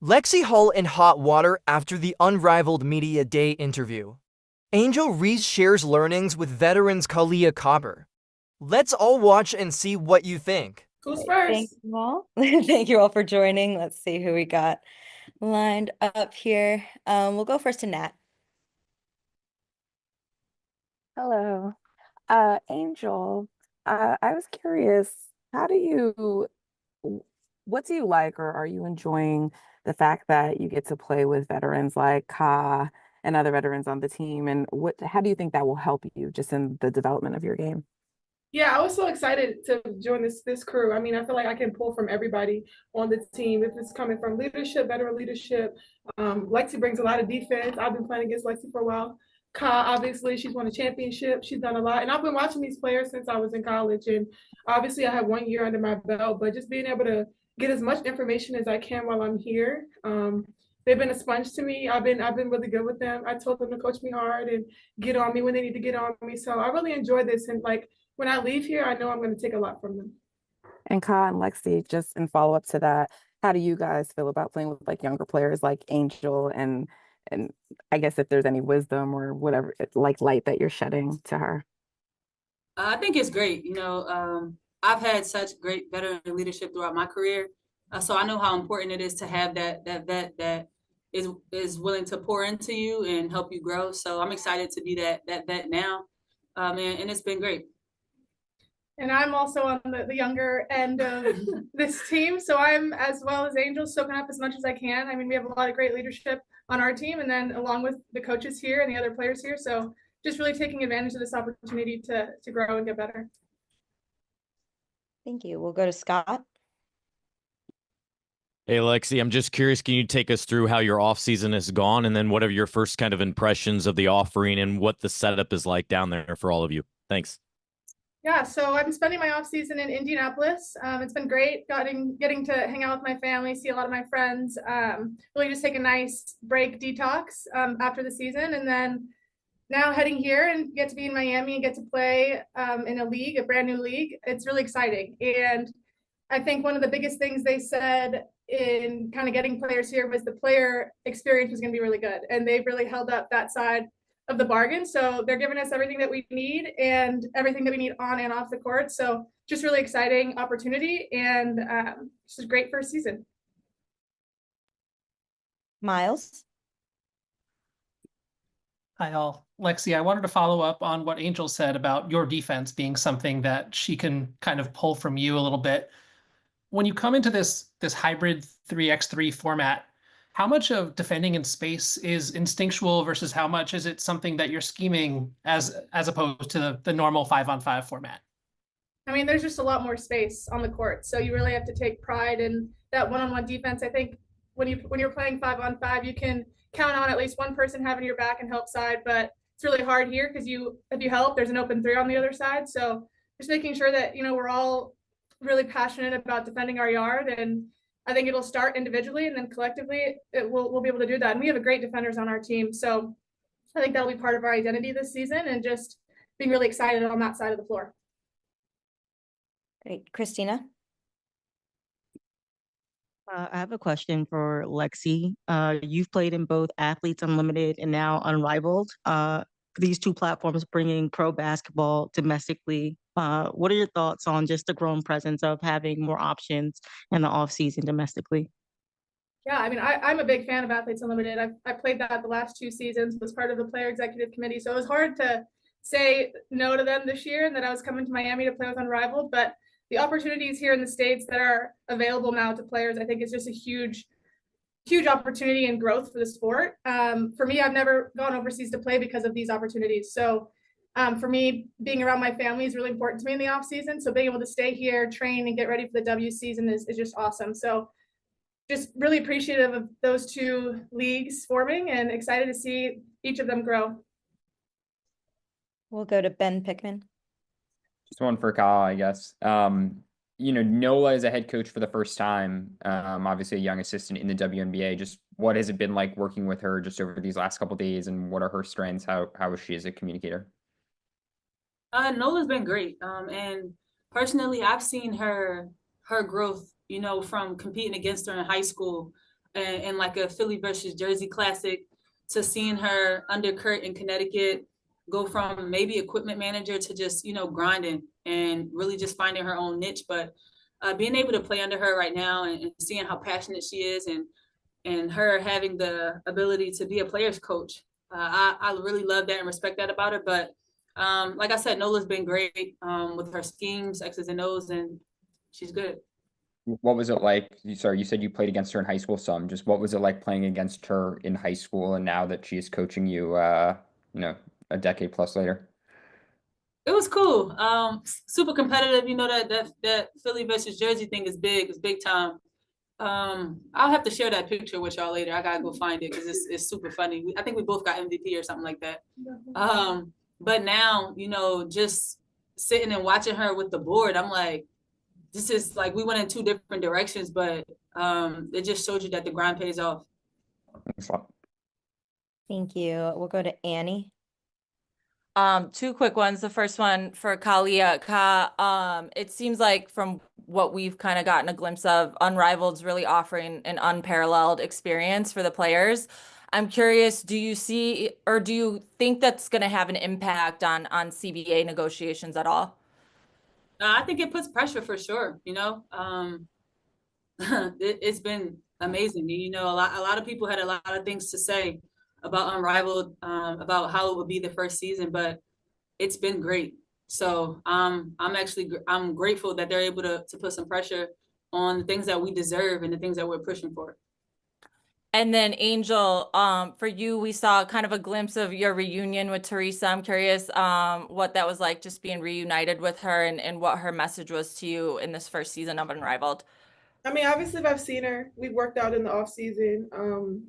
Lexi Hull in hot water after the Unrivaled Media Day interview. Angel Reese shares learnings with veterans Kahleah Copper. Let's all watch and see what you think. Who's Great. Thank first? you all. Thank you all for joining. Let's see who we got lined up here. We'll go first to Nat. Hello. Angel, I was curious, how do you, what do you like, or are you enjoying the fact that you get to play with veterans like Ka and other veterans on the team? And how do you think that will help you just in the development of your game? Yeah, I was so excited to join this crew. I mean, I feel like I can pull from everybody on the team. If it's coming from leadership, veteran leadership, Lexi brings a lot of defense. I've been playing against Lexi for a while. Ka, obviously, she's won a championship. She's done a lot, and I've been watching these players since I was in college. And obviously, I have 1 year under my belt, but just being able to get as much information as I can while I'm here. They've been a sponge to me. I've been really good with them. I told them to coach me hard and get on me when they need to get on me. So I really enjoy this, and like when I leave here, I know I'm going to take a lot from them. And Ka and Lexi, just in follow up to that, how do you guys feel about playing with like younger players like Angel and I guess if there's any wisdom or whatever like light that you're shedding to her? I think it's great. I've had such great veteran leadership throughout my career, so I know how important it is to have that vet that is willing to pour into you and help you grow. So I'm excited to be that vet now, and it's been great. And I'm also on the younger end of this team. So I'm, as well as Angel, soaking up as much as I can. I mean, we have a lot of great leadership on our team, and then along with the coaches here and the other players here. So just really taking advantage of this opportunity to grow and get better. Thank you. We'll go to Scott. Hey, Lexi, I'm just curious, can you take us through how your off season has gone and then what are your first kind of impressions of the offering and what the setup is like down there for all of you? Thanks. Yeah, so I'm spending my off season in Indianapolis. It's been great getting to hang out with my family, see a lot of my friends, really just take a nice break detox after the season. And then now heading here and get to be in Miami and get to play in a brand new league. It's really exciting. And I think one of the biggest things they said in kind of getting players here was the player experience was going to be really good. And they've really held up that side of the bargain. So they're giving us everything that we need and everything that we need on and off the court. So just really exciting opportunity and this is great first season. Miles. Hi, all. Lexi, I wanted to follow up on what Angel said about your defense being something that she can kind of pull from you a little bit. When you come into this hybrid 3x3 format, how much of defending in space is instinctual versus how much is it something that you're scheming as opposed to the normal 5-on-5 format? I mean, there's just a lot more space on the court, so you really have to take pride in that one-on-one defense. I think when you're playing 5-on-5, you can count on at least one person having your back and help side, but it's really hard here because if you help, there's an open three on the other side. So just making sure that we're all really passionate about defending our yard, and I think it'll start individually and then collectively we'll be able to do that. And we have a great defenders on our team, so I think that'll be part of our identity this season and just being really excited on that side of the floor. Great. Christina. I have a question for Lexi. You've played in both Athletes Unlimited and now Unrivaled. These two platforms bringing pro basketball domestically. What are your thoughts on just the growing presence of having more options in the off season domestically? Yeah, I mean, I'm a big fan of Athletes Unlimited. I played that the last 2 seasons, was part of the player executive committee. So it was hard to say no to them this year and that I was coming to Miami to play with Unrivaled. But the opportunities here in the States that are available now to players, I think is just a huge opportunity and growth for the sport. For me, I've never gone overseas to play because of these opportunities. So for me, being around my family is really important to me in the off season. So being able to stay here, train, and get ready for the W season is just awesome. So just really appreciative of those two leagues forming and excited to see each of them grow. We'll go to Ben Pickman. Just one for Kyle, I guess. Nola is a head coach for the first time, obviously a young assistant in the WNBA. Just what has it been like working with her just over these last couple of days, and what are her strengths? How is she as a communicator? Nola's been great. And personally, I've seen her growth, from competing against her in high school and like a Philly versus Jersey classic, to seeing her under Kurt in Connecticut go from maybe equipment manager to just, grinding and really just finding her own niche. But being able to play under her right now and seeing how passionate she is, and her having the ability to be a player's coach, I really love that and respect that about her. But like I said, Nola's been great with her schemes, X's and O's, and she's good. What was it like? Sorry, you said you played against her in high school some. Just what was it like playing against her in high school and now that she's coaching you, a decade plus later? It was cool. Super competitive. You know, that Philly versus Jersey thing is big. It's big time. I'll have to share that picture with y'all later. I gotta go find it because it's super funny. I think we both got MVP or something like that. But now, just sitting and watching her with the board, I'm like, this is like, we went in two different directions, but it just showed you that the grind pays off. Thanks a lot. Thank you. We'll go to Annie. Two quick ones. The first one for Kahleah. It seems like from what we've kind of gotten a glimpse of, Unrivaled's really offering an unparalleled experience for the players. I'm curious, do you see or do you think that's going to have an impact on CBA negotiations at all? I think it puts pressure for sure. It's been amazing. A lot of people had a lot of things to say about Unrivaled, about how it would be the first season, but it's been great. So I'm grateful that they're able to put some pressure on the things that we deserve and the things that we're pushing for. And then Angel, for you, we saw kind of a glimpse of your reunion with Teresa. I'm curious what that was like, just being reunited with her, and what her message was to you in this first season of Unrivaled. I mean, obviously, if I've seen her, we've worked out in the off season.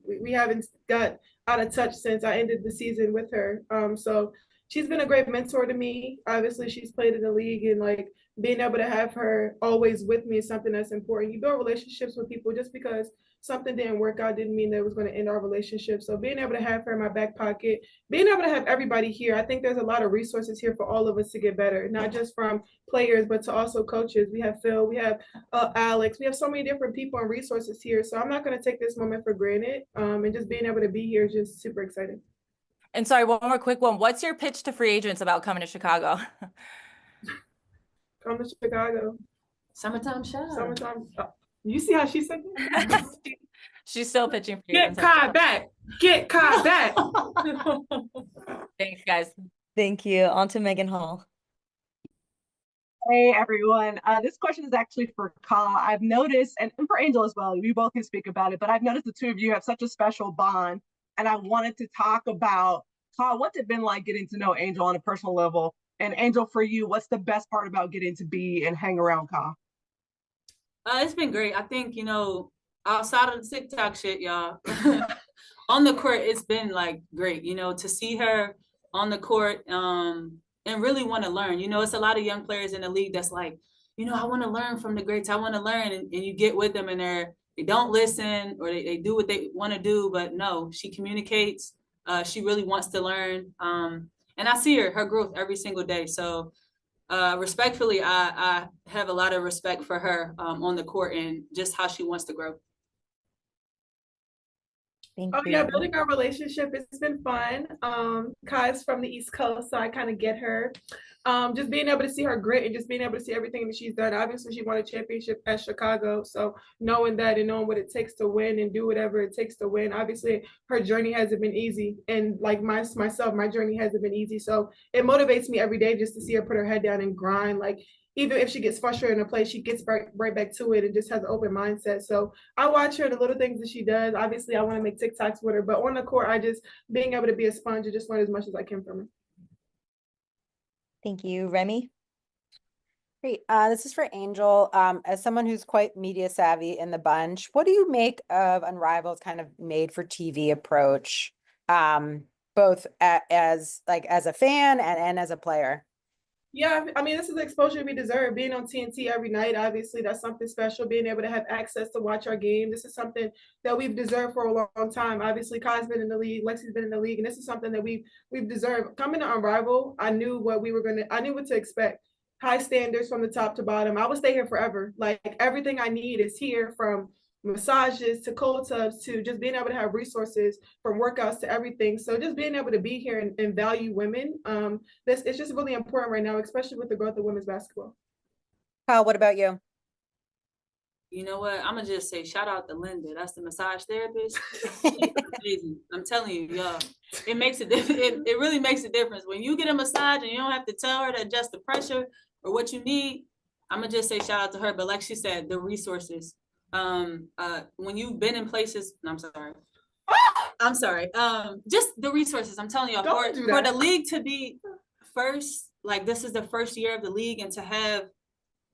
We haven't got out of touch since I ended the season with her. So she's been a great mentor to me. Obviously, she's played in the league, and like being able to have her always with me is something that's important. You build relationships with people. Just because something didn't work out didn't mean that it was going to end our relationship. So being able to have her in my back pocket, being able to have everybody here, I think there's a lot of resources here for all of us to get better, not just from players, but to also coaches. We have Phil, we have Alex, we have so many different people and resources here. So I'm not going to take this moment for granted. And just being able to be here is just super exciting. And sorry, one more quick one. What's your pitch to free agents about coming to Chicago? Come to Chicago. Summertime show. Summertime. You see how she said that? She's still pitching for Get Kai back. Get Kai back. Thanks, guys. Thank you. On to Megan Hall. Hey, everyone. This question is actually for Ka. I've noticed, and for Angel as well, you both can speak about it, but I've noticed the two of you have such a special bond. And I wanted to talk about, Ka, what's it been like getting to know Angel on a personal level? And Angel, for you, what's the best part about getting to be and hang around Ka? It's been great. I think, outside of the TikTok shit, y'all, on the court, it's been like great, to see her on the court and really want to learn. It's a lot of young players in the league that's like, I want to learn from the greats. I want to learn. And you get with them and they don't listen, or they do what they want to do. But no, she communicates. She really wants to learn. And I see her growth every single day. So respectfully, I have a lot of respect for her on the court and just how she wants to grow. Thank you. Yeah, building our relationship, it's been fun. Kai's from the East Coast, so I kind of get her. Just being able to see her grit and just being able to see everything that she's done. Obviously, she won a championship at Chicago, so knowing that and knowing what it takes to win and do whatever it takes to win. Obviously, her journey hasn't been easy, and like myself, my journey hasn't been easy. So it motivates me every day just to see her put her head down and grind. Like, even if she gets frustrated in a place, she gets right back to it and just has an open mindset. So I watch her, the little things that she does. Obviously, I want to make TikToks with her, but on the court, being able to be a sponge and just learn as much as I can from her. Thank you. Remy? Great. This is for Angel. As someone who's quite media savvy in the bunch, what do you make of Unrivaled's kind of made for TV approach, both as a fan and as a player? Yeah, I mean, this is the exposure we deserve. Being on TNT every night, obviously, that's something special. Being able to have access to watch our game, this is something that we've deserved for a long time. Obviously, Kai's been in the league, Lexi's been in the league, and this is something that we've deserved. Coming to Unrivaled, I knew what to expect. High standards from the top to bottom. I would stay here forever. Like, everything I need is here, from massages to cold tubs to just being able to have resources from workouts to everything. So just being able to be here and value women, this it's just really important right now, especially with the growth of women's basketball. Kyle, what about you? You know what? I'm gonna just say shout out to Linda. That's the massage therapist. She's amazing. I'm telling you, y'all. It makes a it really makes a difference. When you get a massage and you don't have to tell her to adjust the pressure or what you need, I'm gonna just say shout out to her. But like she said, the resources. When you've been in places, no, I'm sorry. Just the resources. I'm telling you, for the league to be first, like this is the first year of the league, and to have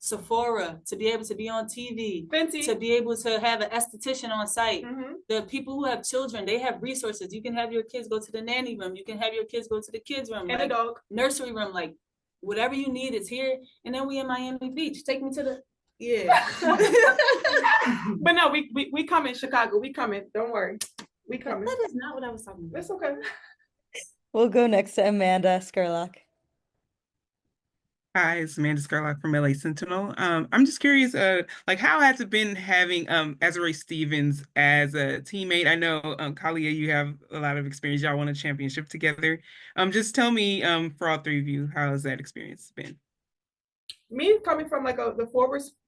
Sephora, to be able to be on TV, to be able to have an esthetician on site. The people who have children, they have resources. You can have your kids go to the nanny room. You can have your kids go to the kids room. And like, a dog. Nursery room, like whatever you need is here. And then we in Miami Beach. Take me to the, yeah. But no, we come in Chicago. We coming. Don't worry. We coming. That is not what I was talking about. It's okay. We'll go next to Amanda Skurlock. Hi, it's Amanda Skurlock from LA Sentinel. I'm just curious, like how has it been having Azurá Stevens as a teammate? I know Kahleah, you have a lot of experience. Y'all won a championship together. Just tell me, for all three of you, how has that experience been? Me coming from like the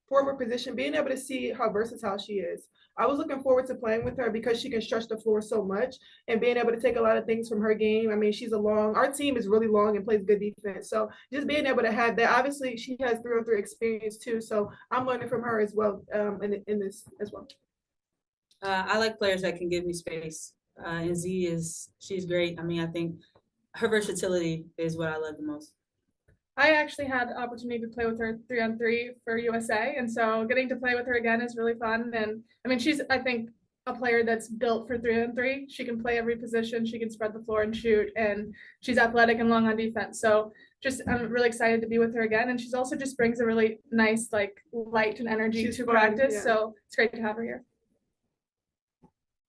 forward position, being able to see how versatile she is. I was looking forward to playing with her because she can stretch the floor so much and being able to take a lot of things from her game. I mean, our team is really long and plays good defense. So just being able to have that, obviously she has 3-on-3 experience too. So I'm learning from her as well in this as well. I like players that can give me space. And she's great. I mean, I think her versatility is what I love the most. I actually had the opportunity to play with her 3-on-3 for USA. And so getting to play with her again is really fun. And I mean, she's, I think, a player that's built for 3-on-3. She can play every position. She can spread the floor and shoot. And she's athletic and long on defense. So I'm really excited to be with her again. And she's also just brings a really nice, like, light and energy to practice. Yeah. So it's great to have her here.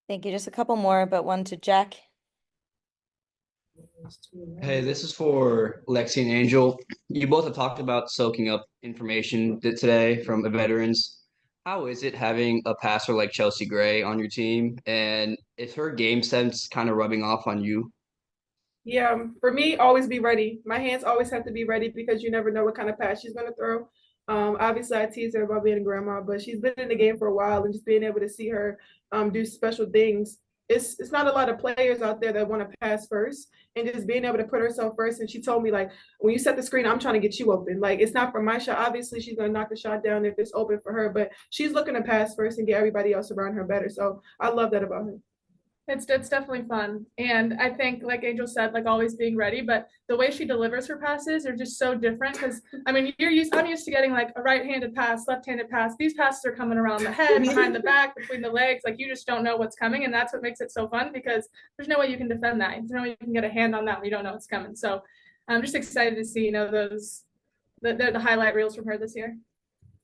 Thank you. Just a couple more, but one to Jack. Hey, this is for Lexi and Angel. You both have talked about soaking up information today from the veterans. How is it having a passer like Chelsea Gray on your team? And is her game sense kind of rubbing off on you? Yeah, for me, always be ready. My hands always have to be ready because you never know what kind of pass she's going to throw. Obviously, I tease her about being a grandma, but she's been in the game for a while, and just being able to see her do special things. It's not a lot of players out there that want to pass first, and just being able to put herself first. And she told me, like, when you set the screen, I'm trying to get you open. Like, it's not for my shot. Obviously, she's going to knock the shot down if it's open for her, but she's looking to pass first and get everybody else around her better. So I love that about her. It's definitely fun. And I think, like Angel said, like always being ready, but the way she delivers her passes are just so different. Because I mean, I'm used to getting like a right-handed pass, left-handed pass. These passes are coming around the head, behind the back, between the legs. Like you just don't know what's coming. And that's what makes it so fun, because there's no way you can defend that. There's no way you can get a hand on that when you don't know what's coming. So I'm just excited to see, the highlight reels from her this year.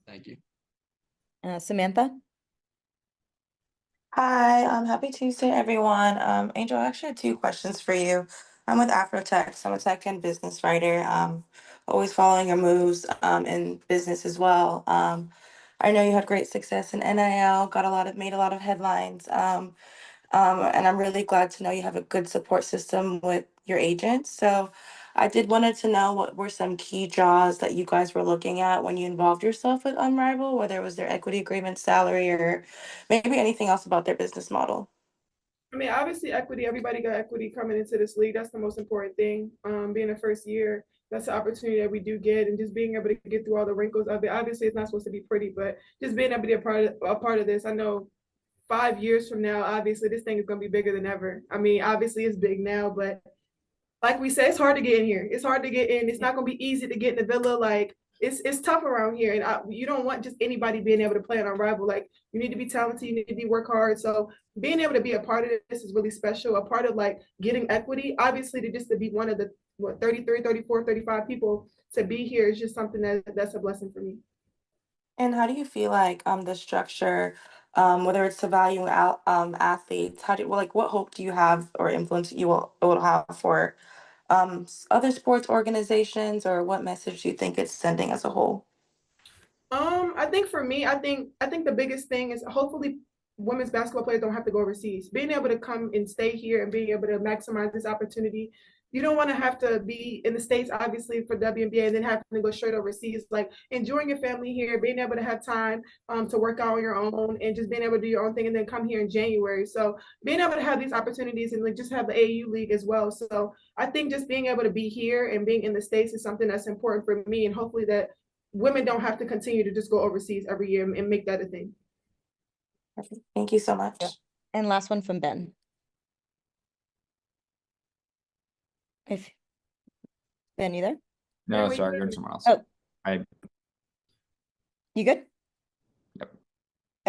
Thank you. Samantha? Hi, happy Tuesday, everyone. Angel, I actually had two questions for you. I'm with Afrotech, so I'm a tech and business writer. Always following your moves in business as well. I know you had great success in NIL, made a lot of headlines. And I'm really glad to know you have a good support system with your agents. So I did wanted to know what were some key draws that you guys were looking at when you involved yourself with Unrivaled, whether it was their equity agreement, salary, or maybe anything else about their business model. I mean, obviously equity, everybody got equity coming into this league. That's the most important thing. Being the first year, that's the opportunity that we do get, and just being able to get through all the wrinkles of it. Obviously, it's not supposed to be pretty, but just being able to be a part of this. I know 5 years from now, obviously this thing is going to be bigger than ever. I mean, obviously it's big now, but like we said, it's hard to get in here. It's hard to get in. It's not going to be easy to get in the villa. Like it's tough around here, and you don't want just anybody being able to play on Unrivaled. Like you need to be talented, you need to work hard. So being able to be a part of this is really special. A part of like getting equity, obviously to be one of the 33, 34, 35 people to be here is just something that's a blessing for me. And how do you feel like the structure, whether it's to value out athletes, what hope do you have or influence you will have for other sports organizations, or what message do you think it's sending as a whole? I think for me, I think the biggest thing is hopefully women's basketball players don't have to go overseas. Being able to come and stay here and being able to maximize this opportunity. You don't want to have to be in the States, obviously, for WNBA and then having to go straight overseas. Like enjoying your family here, being able to have time to work out on your own and just being able to do your own thing and then come here in January. So being able to have these opportunities and like just have the AU league as well. So I think just being able to be here and being in the States is something that's important for me. And hopefully that women don't have to continue to just go overseas every year and make that a thing. Perfect. Thank you so much. And last one from Ben. If Ben, you there? No, sorry, go to someone else. Oh, I you good? Yep.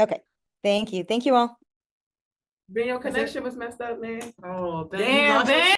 Okay. Thank you. Thank you all. Ben, your connection was messed up, man. Oh, Damn, Ben.